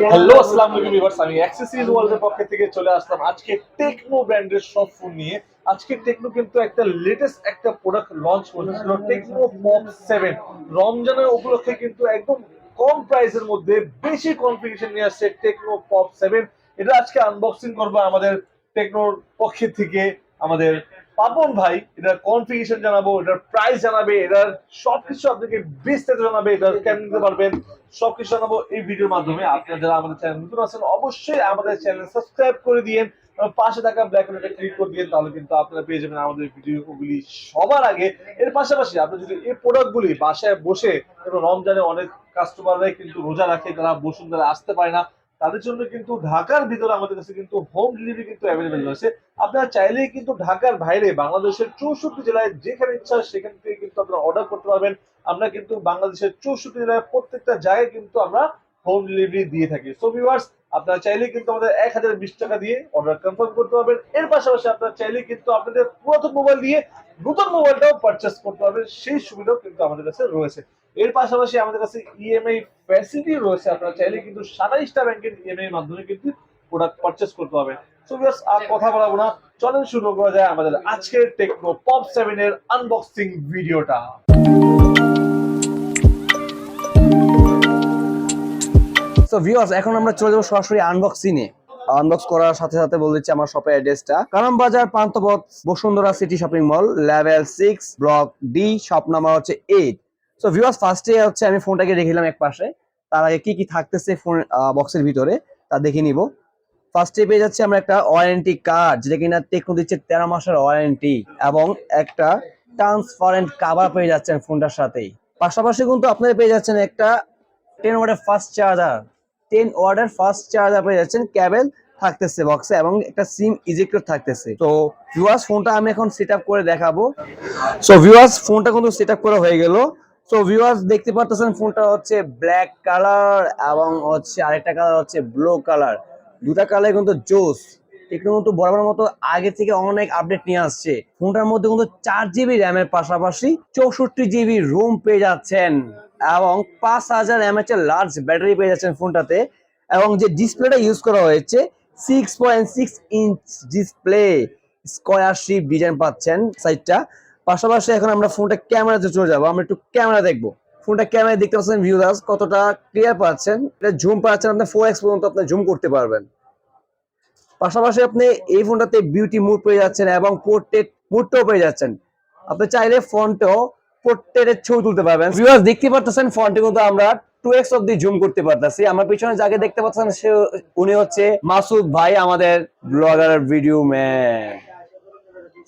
Hello, আসসালামু আলাইকুম viewers. আমি অ্যাক্সেসরিজ ওয়ার্ল্ডের পক্ষ থেকে চলে আসলাম আজকে টেকনো ব্র্যান্ডের সব ফোন নিয়ে। আজকে টেকনো কিন্তু একটা লেটেস্ট একটা প্রোডাক্ট লঞ্চ করেছিল, টেকনো পপ 7। রমজানের উপলক্ষে কিন্তু একদম কম প্রাইসের মধ্যে বেশি কনফিগারেশন নিয়ে আসছে টেকনো পপ 7। এটা আজকে আনবক্সিং করবো আমাদের টেকনোর পক্ষ থেকে আমাদের পাপন ভাই। এটার কনফিগারেশন জানাবো, এটার প্রাইস জানাবে, এটার সবকিছু আপনাকে বিস্তারিত জানাবে, এটা কেমন নিতে পারবেন সবকিছু জানাবো এই ভিডিওর মাধ্যমে। আপনারা যারা আমাদের চ্যানেল নতুন আছেন অবশ্যই আমাদের চ্যানেল সাবস্ক্রাইব করে দিয়েন, পাশে থাকা ব্ল্যাক বাটনটা ক্লিক করে দিয়েন, তাহলে কিন্তু আপনারা পেয়ে যাবেন আমাদের ভিডিওগুলি সবার আগে। এর পাশাপাশি আপনি যদি এই প্রোডাক্টগুলি বাসায় বসে, রমজানে অনেক কাস্টমাররাই কিন্তু রোজা রাখে, তারা বসুন্ধরা আসতে পারে না, তাদের জন্য কিন্তু ঢাকার ভিতরে আমাদের কাছে কিন্তু হোম ডেলিভারি কিন্তু অ্যাভেলেবেল রয়েছে। আপনারা চাইলেই কিন্তু ঢাকার বাইরে বাংলাদেশের 64 জেলায় যেখানে ইচ্ছা সেখান থেকে কিন্তু আপনারা অর্ডার করতে পারবেন। আমরা কিন্তু বাংলাদেশের 64 জেলায় প্রত্যেকটা জায়গায় কিন্তু আমরা হোম ডেলিভারি দিয়ে থাকি। সো ভিউয়ার্স, আপনারা চাইলেই কিন্তু আমাদের 1020 টাকা দিয়ে অর্ডার কনফার্ম করতে পারবেন। এর পাশাপাশি আপনারা চাইলেই কিন্তু আপনাদের পুরাতন মোবাইল দিয়ে নতুন মোবাইলটাও পারচেস করতে পারবেন, সেই সুবিধাও কিন্তু আমাদের কাছে রয়েছে। এর পাশাপাশি আমাদের কাছে ইএমআই ফ্যাসিলিটি রয়েছে, আপনারা চাইলে কিন্তু 27টা ব্যাংকের ইএমআই এর মাধ্যমে কিন্তু প্রোডাক্ট পারচেস করতে পারবেন। সো ভিউয়ার্স, আর কথা বলাবো না, চলেন শুরু করা যায় আমাদের আজকের টেকনো পপ 7 এর আনবক্সিং ভিডিওটা। সো ভিউয়ার্স, এখন আমরা চলে যাবো সরাসরি আনবক্সিং এ। আনবক্স করার সাথে সাথে বলে দিচ্ছি আমার শপের অ্যাড্রেসটা কারণ বাজার Panthapath Bashundhara city shopping mall level 6 block D, shop number হচ্ছে 8। সো ভিউয়ার্স, ফার্স্টে হচ্ছে আমি ফোনটাকে রেখেলাম এক পাশে। তার আগে কি কি থাকতেছে ফোন বক্সের ভিতরে তা দেখে নিব। ফার্স্টে পেয়ে যাচ্ছে আমরা একটা ওয়ারেন্টি কার্ড, যেটা কিনা টেকনো দিচ্ছে 13 মাসের ওয়ারেন্টি, এবং একটা ট্রান্সপারেন্ট কভার পেয়ে যাচ্ছেন ফোনটার সাথেই। পাশাপাশি কিন্তু আপনারা পেয়ে যাচ্ছেন একটা 10 ওয়াটের ফাস্ট চার্জার, 10 ওয়াটের ফাস্ট চার্জার পেয়ে যাচ্ছেন, কেবল থাকতেছে বক্সে, এবং একটা সিম ইজেক্টর থাকতেছে। তো ভিউয়ার্স, ফোনটা আমি এখন সেট আপ করে দেখাবো। সো ভিউয়ার্স, ফোনটা কিন্তু সেট আপ করা হয়ে গেল। সো ভিউয়ার্স, দেখতে পাচ্ছেন ফোনটা হচ্ছে ব্ল্যাক কালার, এবং হচ্ছে আরেকটা কালার হচ্ছে ব্লু কালার। দুটা কালার কিন্তু জোস। টেকনো কিন্তু বরাবর মতো আগে থেকে অনেক আপডেট নিয়ে আসছে। ফোনটার মধ্যে কিন্তু 4 জিবি র্যামের পাশাপাশি 64 জিবি রোম পেয়ে যাচ্ছেন, এবং 5000 mAh এর লার্জ ব্যাটারি পেয়ে যাচ্ছেন ফোনটাতে। এবং যে ডিসপ্লেটা ইউজ করা হয়েছে 6.6 inch display, square shape design পাচ্ছেন সাইডটা। পাশাপাশি এখন আমরা ফোনটা ক্যামেরাতে চলে যাবো, আমরা একটু ক্যামেরা দেখবো। ফোনটা ক্যামেরা দেখতে পাচ্ছেন ভিউয়ার্স, কতটা ক্লিয়ার পাচ্ছেন। এটা জুম পাচ্ছেন, আপনি 4x পর্যন্ত আপনি জুম করতে পারবেন। পাশাপাশি আপনি এই ফোনটাতে বিউটি মোড পেয়ে যাচ্ছেন, এবং পোর্ট্রেট মোডটাও পেয়ে যাচ্ছেন। আপনি চাইলে ফন্টেও পোর্ট্রেটের ছবি তুলতে পারবেন। ভিউয়ার্স, দেখতে পাচ্ছেন ফন্টে কিন্তু আমরা 2x অব্দি জুম করতে পারতেছি। আমার পিছনে যাকে দেখতে পাচ্ছেন সে উনি হচ্ছে মাসুদ ভাই, আমাদের ব্লগার ভিডিও ম্যান।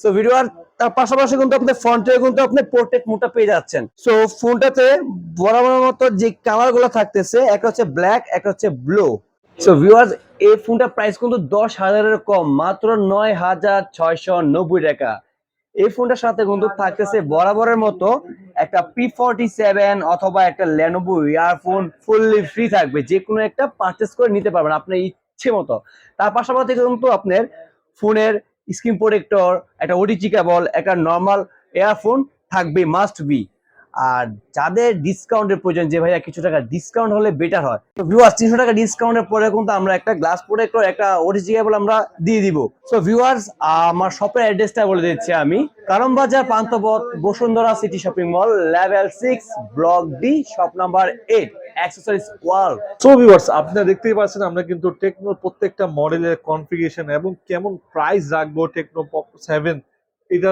সো ভিডিওর তার পাশাপাশি কিন্তু আপনি ফন্টে কিন্তু আপনি পোর্ট্রেট মোডটা পেয়ে যাচ্ছেন। সো ফোনটাতে বরাবর মতো যে কালার গুলো থাকতেছে, একটা হচ্ছে ব্ল্যাক, একটা হচ্ছে ব্লু। সো ভিউয়ার্স, এই ফোনটার প্রাইস কিন্তু 10,000-এর কম, মাত্র 9,690 টাকা। এই ফোনটার সাথে কিন্তু থাকতেছে বরাবরের মতো একটা P47 অথবা একটা লেনোভো ইয়ারফোন ফুললি ফ্রি থাকবে, যে কোনো একটা পারচেস করে নিতে পারবেন আপনার ইচ্ছে মতো। তার পাশাপাশি কিন্তু আপনার ফোনের স্ক্রিন প্রোটেক্টর, একটা ওটিজি কেবল, একটা নর্মাল ইয়ারফোন থাকবে, মাস্ট বি। আর যাদের ডিসকাউন্টের প্রয়োজন, যে ভাইয়া কিছু টাকা ডিসকাউন্ট হলে বেটার হয়, তো ভিউয়ার্স 300 টাকা ডিসকাউন্টের পরে কিন্তু আমরা একটা গ্লাস প্রোটেক্টর, একটা ওটিজি কেবল আমরা দিয়ে দিব। সো ভিউয়ার্স, আমার শপের অ্যাড্রেসটা বলে দিচ্ছি আমি। কারণ বাজার Panthapath Bashundhara city shopping mall level 6 block D, shop number 8, accessories world. So viewers, আপনারা দেখতেই পাচ্ছেন আমরা কিন্তু টেকনোর প্রত্যেকটা মডেলের কনফিগারেশন এবং কেমন প্রাইস রাখবো টেকনো পপ 7 এটা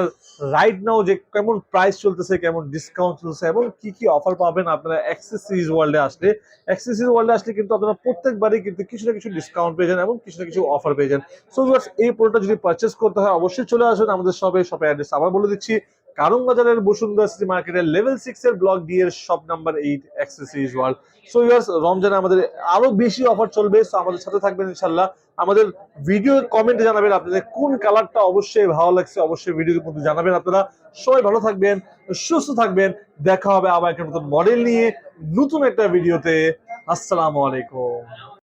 রাইট নাও, যে কেমন প্রাইস চলতেছে, কেমন ডিসকাউন্ট চলছে, এবং কি কি অফার পাবেন আপনারা অ্যাক্সেসরিজ ওয়ার্ল্ডে আসলে। অ্যাক্সেসরিজ ওয়ার্ল্ডে আসলে কিন্তু আপনারা প্রত্যেকবারই কিন্তু কিছু না কিছু ডিসকাউন্ট পেয়ে যান এবং কিছু না কিছু অফার পেয়ে যান। সো ভিউয়ার্স, এই প্রোডাক্টটা যদি পারচেস করতে হয় অবশ্যই চলে আসুন আমাদের শপের অ্যাড্রেস আবার বলে দিচ্ছি। কারণ বাজারের বসুন্ধরা সিটি মার্কেটের লেভেল 6 এর ব্লক ডি এর shop number 8, accessories world. So viewers, রমজানে আমাদের আরো বেশি অফার চলবে, সো আমাদের সাথে থাকবেন ইনশাআল্লাহ। আমাদের ভিডিও কমেন্টে জানাবেন আপনাদের কোন কালারটা অবশ্যই ভালো লাগছে, অবশ্যই ভিডিওর মধ্যে জানাবেন। আপনারা সবাই ভালো থাকবেন, সুস্থ থাকবেন। দেখা হবে আবার একটা নতুন মডেল নিয়ে নতুন একটা ভিডিওতে। আসসালামু আলাইকুম।